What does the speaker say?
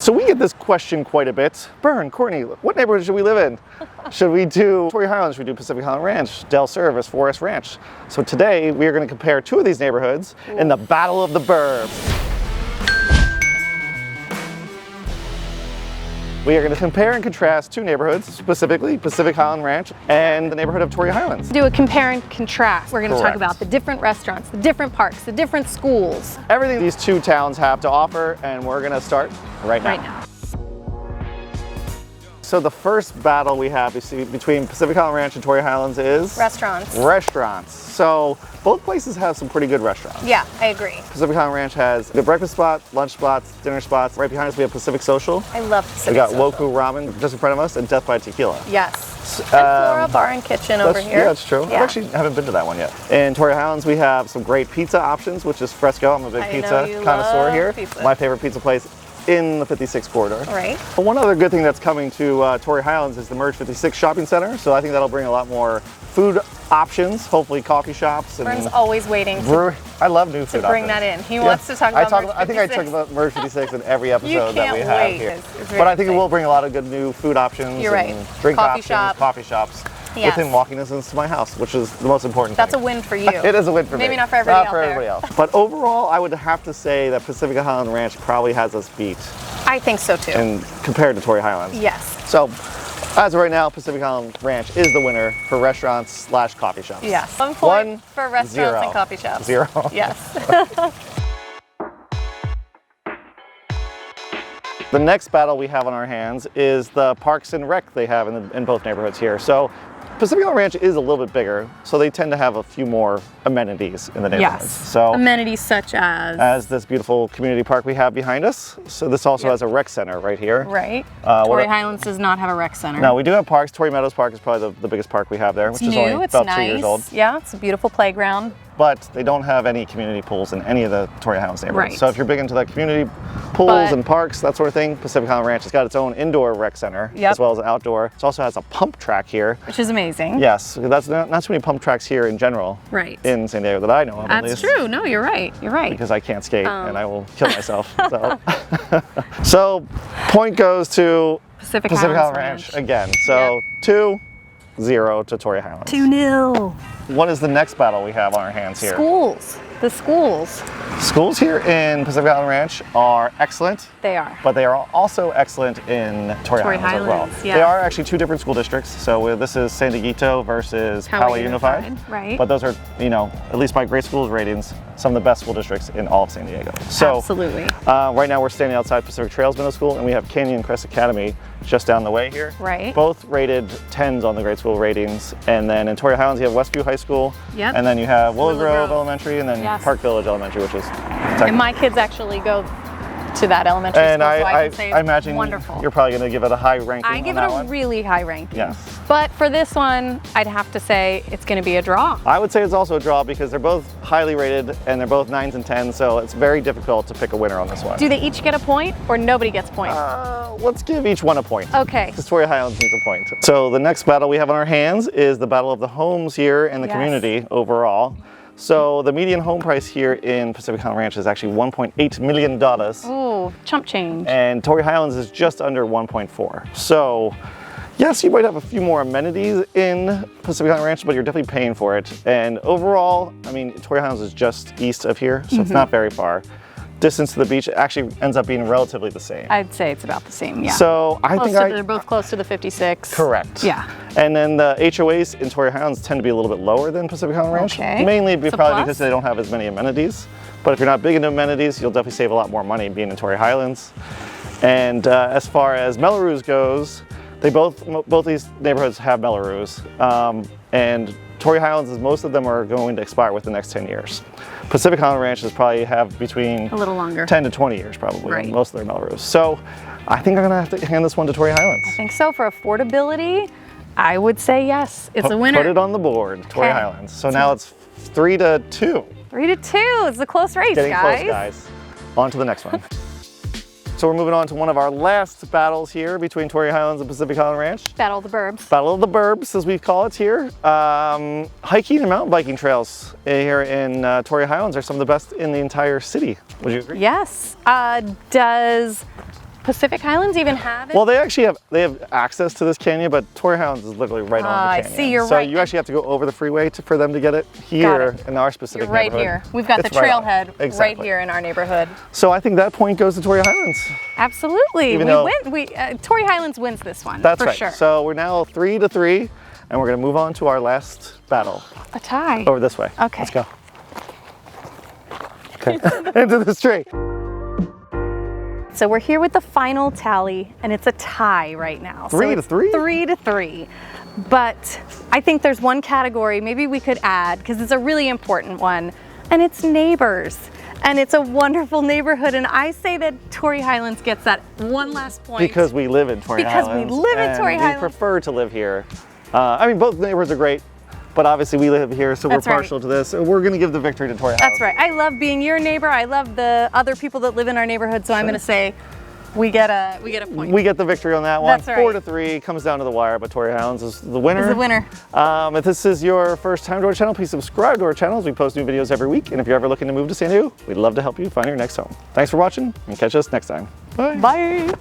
So we get this question quite a bit. Bern, Courtney, what neighborhood should we live in? Should we do Torrey Highlands? Should we do Pacific Highlands Ranch, Del Cervis, Forest Ranch? So today we are going to compare two of these neighborhoods in the Battle of the Burbs. We are going to compare and contrast two neighborhoods, specifically Pacific Highlands Ranch and the neighborhood of Torrey Highlands. Do a compare and contrast. We're going to Correct. talk about the different restaurants, the different parks, the different schools. Everything these two towns have to offer, and we're going to start right now. So the first battle we have between Pacific Highlands Ranch and Torrey Highlands is? Restaurants. Restaurants. So both places have some pretty good restaurants. Yeah, I agree. Pacific Highlands Ranch has the breakfast spot, lunch spots, dinner spots. Right behind us we have Pacific Social. I love Pacific We got Social. Woku Ramen just in front of us and Death by Tequila. Yes. And Flora Bar and Kitchen over here. Yeah, that's true. Yeah. I actually haven't been to that one yet. In Torrey Highlands we have some great pizza options, which is Fresco. I'm a big pizza connoisseur here. Pizza. My favorite pizza place in the 56 corridor. Right. But one other good thing that's coming to Torrey Highlands is the Merge 56 shopping center. So I think that'll bring a lot more food options, hopefully coffee shops. And Bern's always waiting I love new food to bring options. that in. He wants to talk about Merge 56. I think I talk about Merge 56 in every episode that we have here. It's very But I think it exciting. will bring a lot of good new food options. You're right. And drink Coffee options, shop. coffee shops. Yes. Within walking distance to my house, which is the most important That's thing. a win for you. It is a win for me. Maybe not for everybody Not for everybody else. But overall, I would have to say that Pacific Highlands Ranch probably has us beat I think so too. and compared to Torrey Highlands. Yes. So, as of right now, Pacific Highlands Ranch is the winner for restaurants / coffee shops. Yes. 1 point for restaurants zero. and coffee shops. 0. Yes. The next battle we have on our hands is the Parks and Rec they have in both neighborhoods here. So Pacific Highlands Ranch is a little bit bigger, so they tend to have a few more amenities in the neighborhoods. Yes. So Amenities such as this beautiful community park we have behind us. So this also has a rec center right here. Right. What Torrey Highlands does not have a rec center. No, we do have parks. Torrey Meadows Park is probably the biggest park we have there, which is only about 2 years old. Yeah, it's a beautiful playground. But they don't have any community pools in any of the Torrey Highlands neighborhoods. Right. So if you're big into the community pools and parks, that sort of thing, Pacific Highlands Ranch has got its own indoor rec center as well as an outdoor. It also has a pump track here. Which is amazing. Yes, that's not so many pump tracks here in general. Right. In San Diego that I know of, at That's least. true. No, you're right. You're right. Because I can't skate and I will kill myself. So point goes to Pacific Highlands Ranch again. So 2-0 to Torrey Highlands. 2-0. What is the next battle we have on our hands here? Schools. The schools. Schools here in Pacific Highlands Ranch are excellent. They are. But they are also excellent in Torrey Highlands as well. Yeah. They are actually two different school districts. So this is San Dieguito versus Poway Unified. Right. But those are, at least by Great Schools ratings, some of the best school districts in all of San Diego. So absolutely. Right now we're standing outside Pacific Trails Middle School, and we have Canyon Crest Academy just down the way here. Right. Both rated 10s on the Great School ratings. And then in Torrey Highlands you have Westview High School. Yep. And then you have Willow Grove Grove Elementary, and then Yes. Park Village Elementary, which is And my kids actually go to that elementary and school, so I can say I imagine wonderful. you're probably going to give it a high ranking. I give on it that a one. really high ranking. Yes. But for this one, I'd have to say it's going to be a draw. I would say it's also a draw because they're both highly rated and they're both 9s and 10s, so it's very difficult to pick a winner on this one. Do they each get a point or nobody gets a point? Let's give each one a point. Okay. Because Torrey Highlands needs a point. So the next battle we have on our hands is the battle of the homes here in the community overall. So the median home price here in Pacific Highlands Ranch is actually $1.8 million. Ooh, chump change. And Torrey Highlands is just under 1.4. So yes, you might have a few more amenities in Pacific Highlands Ranch, but you're definitely paying for it. And overall, I mean, Torrey Highlands is just east of here, so it's not very far. Distance to the beach actually ends up being relatively the same. I'd say it's about the same, yeah. So I think they're both close to the 56. Correct. Yeah. And then the HOAs in Torrey Highlands tend to be a little bit lower than Pacific Highlands Ranch. Okay. Mainly It's a probably plus. because they don't have as many amenities. But if you're not big into amenities, you'll definitely save a lot more money being in Torrey Highlands. And as far as Melrose goes, both these neighborhoods have Melrose. And Torrey Highlands, most of them are going to expire within the next 10 years. Pacific Highlands Ranches probably have between A little longer. 10 to 20 years probably, Right. most of their Melrose. So I think I'm gonna have to hand this one to Torrey Highlands. I think so. For affordability, I would say yes. It's a winner. Put it on the board, Torrey Okay. Highlands. So now it's 3-2. 3-2. It's a close race, Getting guys. close, guys. On to the next one. So we're moving on to one of our last battles here between Torrey Highlands and Pacific Highlands Ranch. Battle of the Burbs. Battle of the Burbs, as we call it here. Hiking and mountain biking trails here in Torrey Highlands are some of the best in the entire city. Would you agree? Yes. Does Pacific Highlands even have it? Well, they actually have access to this canyon, but Torrey Highlands is literally right on the I canyon. see, you're so right. you actually have to go over the freeway for them to get it. Here in our specific You're right neighborhood, here. We've got the it's right on. trailhead right Exactly. here in our neighborhood. So I think that point goes to Torrey Highlands. Absolutely. Even we though- win. Torrey Highlands wins this one. That's for right. sure. So we're now 3-3, and we're going to move on to our last battle. A tie. Over this way. Okay. Let's go. Okay. Into this tree. So we're here with the final tally, and it's a tie right now. 3-3? 3-3. But I think there's one category maybe we could add, because it's a really important one, and it's neighbors. And it's a wonderful neighborhood, and I say that Torrey Highlands gets that one last point. Because we live in Torrey Highlands. Because we live in Torrey Highlands. We prefer to live here. I mean, both neighborhoods are great, but obviously we live here, so That's we're right. partial to this. And we're going to give the victory to Torrey Highlands. That's right. I love being your neighbor. I love the other people that live in our neighborhood, so I'm going to say we get a point. We get the victory on that one. That's right. 4-3, comes down to the wire, but Torrey Highlands is the winner. Is the winner. If this is your first time to our channel, please subscribe to our channel as we post new videos every week. And if you're ever looking to move to San Diego, we'd love to help you find your next home. Thanks for watching, and catch us next time. Bye. Bye.